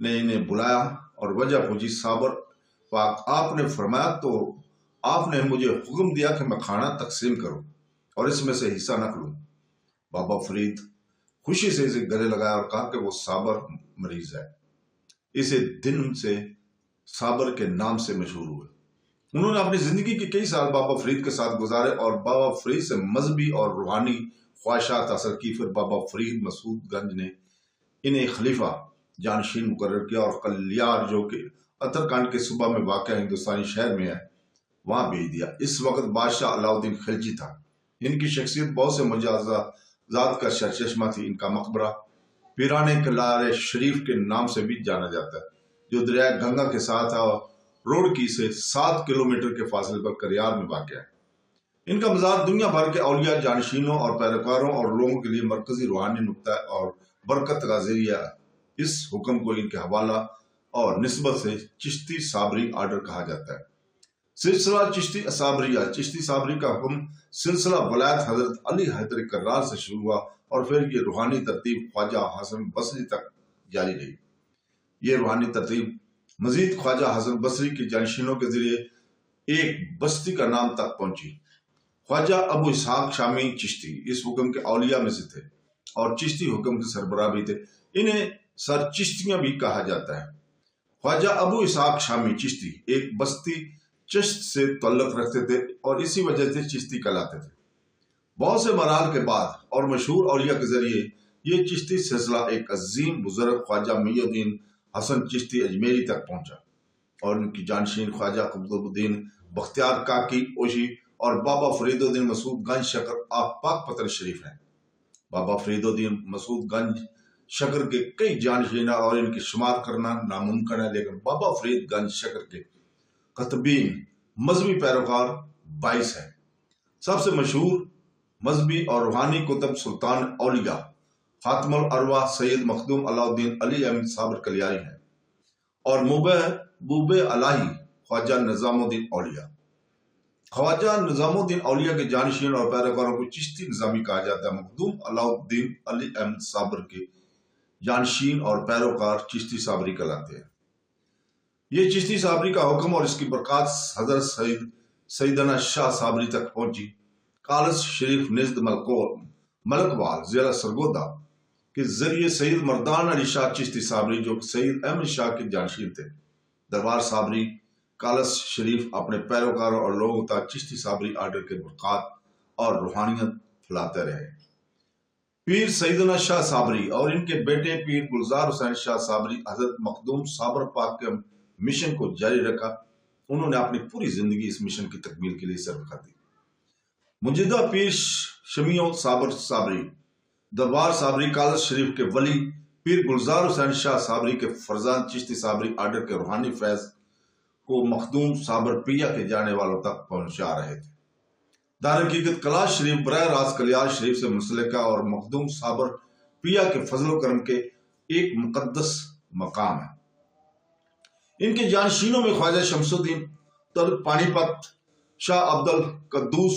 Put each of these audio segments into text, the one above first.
نے انہیں بلایا اور وجہ پوچھی، صابر پاک آپ نے فرمایا تو آپ نے مجھے حکم دیا کہ میں کھانا تقسیم کروں اور اس میں سے حصہ نہ لوں۔ بابا فرید خوشی سے اسے گلے لگایا اور کہا کہ وہ صابر مریض ہے۔ اسے دن سے صابر کے نام سے مشہور ہوئے۔ انہوں نے اپنی زندگی کے کئی سال بابا فرید کے ساتھ گزارے اور بابا فرید سے مذہبی اور روحانی خواہشات حاصل کی۔ پھر بابا فرید مسعود گنج نے انہیں خلیفہ جانشین مقرر کیا اور کلیار، جو کہ اترکانڈ کے صوبہ میں واقع ہندوستانی شہر میں ہے، وہاں بھیج دیا۔ اس وقت بادشاہ علاء الدین خلجی تھا۔ ان کی شخصیت بہت سے معجزات کا سرچشمہ تھی۔ ان کا مقبرہ پیرانے کلارے شریف کے نام سے بھی جانا جاتا ہے، جو دریائے گنگا کے ساتھ روڈ کی سے 7 کلومیٹر کے فاصلے پر کریار میں واقع ہے۔ ان کا مزار دنیا بھر کے اولیاء، جانشینوں اور پیروکاروں اور لوگوں کے لیے مرکزی روحانی نقطہ اور برکت کا ذریعہ ہے۔ اس حکم کو ان کے حوالہ اور نسبت سے چشتی صابری آرڈر کہا جاتا ہے۔ سلسلہ چشتی صابریہ، چشتی صابری کا حکم سلسلہ ولایت حضرت علی حیدر کرار سے شروع ہوا اور پھر یہ روحانی ترتیب خواجہ حسن بصری تک جاری رہی۔ یہ روحانی ترتیب مزید خواجہ حسن بصری کے جانشینوں کے ذریعے ایک بستی کا نام تک پہنچی۔ خواجہ ابو اسحاق شامی چشتی اس حکم کے اولیاء میں سے تھے اور چشتی حکم کے سربراہ بھی تھے۔ انہیں سر چشتیاں بھی کہا جاتا ہے۔ خواجہ ابو اسحاق شامی چشتی ایک بستی چشت سے تعلق رکھتے تھے اور اسی وجہ سے چشتی کہلاتے تھے۔ بہت سے مراحل کے بعد اور مشہور اولیاء کے ذریعے یہ چشتی سلسلہ ایک عظیم بزرگ خواجہ محی الدین حسن چشتی اجمیری تک پہنچا اور ان کی جانشین خواجہ قطب الدین بختیار کاکی اوشی اور بابا فرید الدین مسعود گنج شکر پاک پتن شریف ہیں۔ بابا فرید الدین مسعود گنج شکر کے کئی جانشین اور ان کی شمار کرنا ناممکن ہے، لیکن بابا فرید گنج شکر کے کتبین مذہبی پیروکار 22 ہیں۔ سب سے مشہور مذہبی اور روحانی کتب سلطان اولیاء خاتم الارواح سید مخدوم علاء الدین علی احمد صابر کلیاری ہیں اور محبوب الہی خواجہ نظام الدین اولیاء۔ خواجہ نظام الدین اولیاء کے جانشین اور پیروکاروں کو چشتی نظامی کہا جاتا ہے۔ مخدوم علاء الدین علی احمد صابر کے جانشین اور پیروکار چشتی صابری کہلاتے ہیں۔ یہ چشتی صابری کا حکم اور اس کی برکات حضرت سیدنا شاہ صابری تک پہنچی۔ کالس شریف نزد ملکوال ضلع سرگودا کے ذریعے سید مردان علی شاہ چشتی صابری، جو سید احمد شاہ کے جانشین تھے، دربار صابری کالس شریف اپنے پیروکاروں اور لوگوں تک چشتی صابری آرڈر کے برکات اور روحانیت پھیلاتے رہے۔ پیر سیدنا شاہ صابری اور ان کے بیٹے پیر گلزار حسین شاہ صابری حضرت مخدوم صابر پاک کے مشن کو جاری رکھا۔ انہوں نے اپنی پوری زندگی اس مشن کی تکمیل کے لیے صرف کر دی۔ مجدہ پیر شمیع صابر صابری دربار صابری کالس شریف کے ولی پیر گلزار حسین شاہ صابری کے فرزند چشتی صابری آرڈر کے روحانی فیض کو مخدوم صابر پیا کے جانے والوں تک پہنچا رہے تھے۔ دار حقیقت کلاش شریف براہ راست کلیار شریف سے منسلکہ اور مخدوم صابر پیا کے فضل و کرم کے ایک مقدس مقام ہے۔ ان کے جانشینوں میں خواجہ شمس الدین تل پانی پت، شاہ عبد القدوس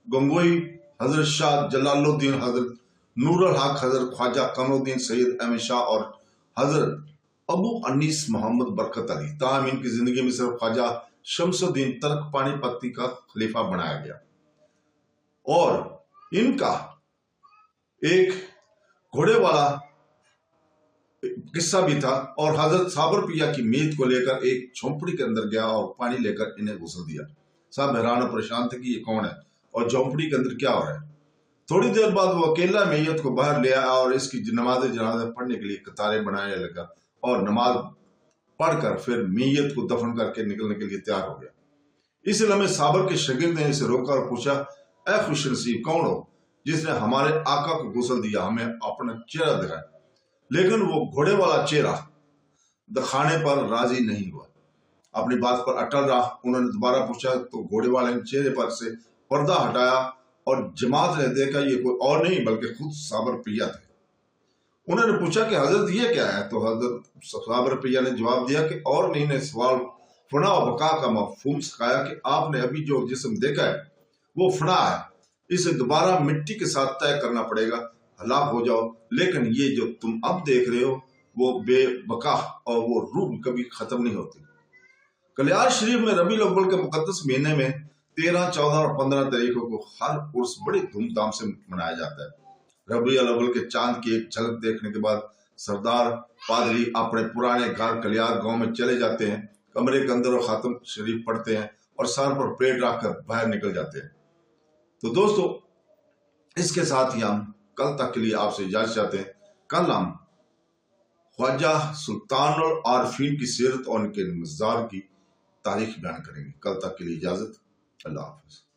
گنگوئی، حضرت شاہ جلال الدین، حضرت نور الحق، حضرت خواجہ قمر الدین سید احمد شاہ اور حضرت ابو انیس محمد برکت علی۔ تاہم ان کی زندگی میں صرف خواجہ شمس الدین ترک پانی پتی کا خلیفہ بنایا گیا اور ان کا ایک گھوڑے والا قصہ بھی تھا اور حضرت صابر پیا کی میت کو لے کر ایک جھونپڑی کے اندر گیا اور پانی لے کر انہیں غسل دیا۔ سب حیران و پریشان تھے کہ یہ کون ہے اور جھونپڑی کے اندر کیا ہو رہا ہے۔ تھوڑی دیر بعد وہ اکیلا میت کو باہر لے آیا اور اس کی نماز جنازہ پڑھنے کے لیے قطاریں بنانے لگا اور نماز پڑھ کر پھر میت کو دفن کر کے نکلنے کے لیے تیار ہو گیا۔ اس لمحے صابر کے شاگرد نے اسے روکا اور پوچھا، اے خوش نصیب، کون ہو جس نے ہمارے آقا کو غسل دیا؟ ہمیں اپنا چہرہ دکھائے۔ لیکن وہ گھوڑے والا چہرہ دکھانے پر راضی نہیں ہوا، اپنی بات پر اٹل رہا۔ انہوں نے دوبارہ پوچھا تو گھوڑے والے نے چہرے پر سے پردہ ہٹایا اور جماعت نے دیکھا یہ کوئی اور نہیں بلکہ خود صابر پیا تھے۔ انہوں نے پوچھا کہ حضرت یہ کیا ہے؟ تو حضرت صابر پیا نے جواب دیا کہ اور نہیں نے سوال فنا و بقا کا مفہوم سکھایا کہ آپ نے ابھی جو جسم دیکھا ہے وہ فنا ہے، اسے دوبارہ مٹی کے ساتھ طے کرنا پڑے گا، ہلاک ہو جاؤ، لیکن یہ جو تم اب دیکھ رہے ہو وہ بے بقا اور وہ روح کبھی ختم نہیں ہوتی۔ کلیار شریف میں ربیع الاول کے مقدس مہینے میں 13، 14 اور 15 تاریخوں کو ہر عرس بڑی دھوم دھام سے منایا جاتا ہے۔ ربیع الاول کے چاند کی ایک جھلک دیکھنے کے بعد سردار پادری اپنے پرانے گھر کلیار گاؤں میں چلے جاتے ہیں، کمرے کے اندر وہ خاتم شریف پڑھتے ہیں اور سر پر پلیٹ رکھ کر باہر نکل جاتے ہیں۔ تو دوستو، اس کے ساتھ ہی ہم کل تک کے لیے آپ سے اجازت چاہتے ہیں۔ کل ہم خواجہ سلطان العارفین کی سیرت اور ان کے مزار کی تاریخ بیان کریں گے۔ کل تک کے لیے اجازت، اللہ حافظ۔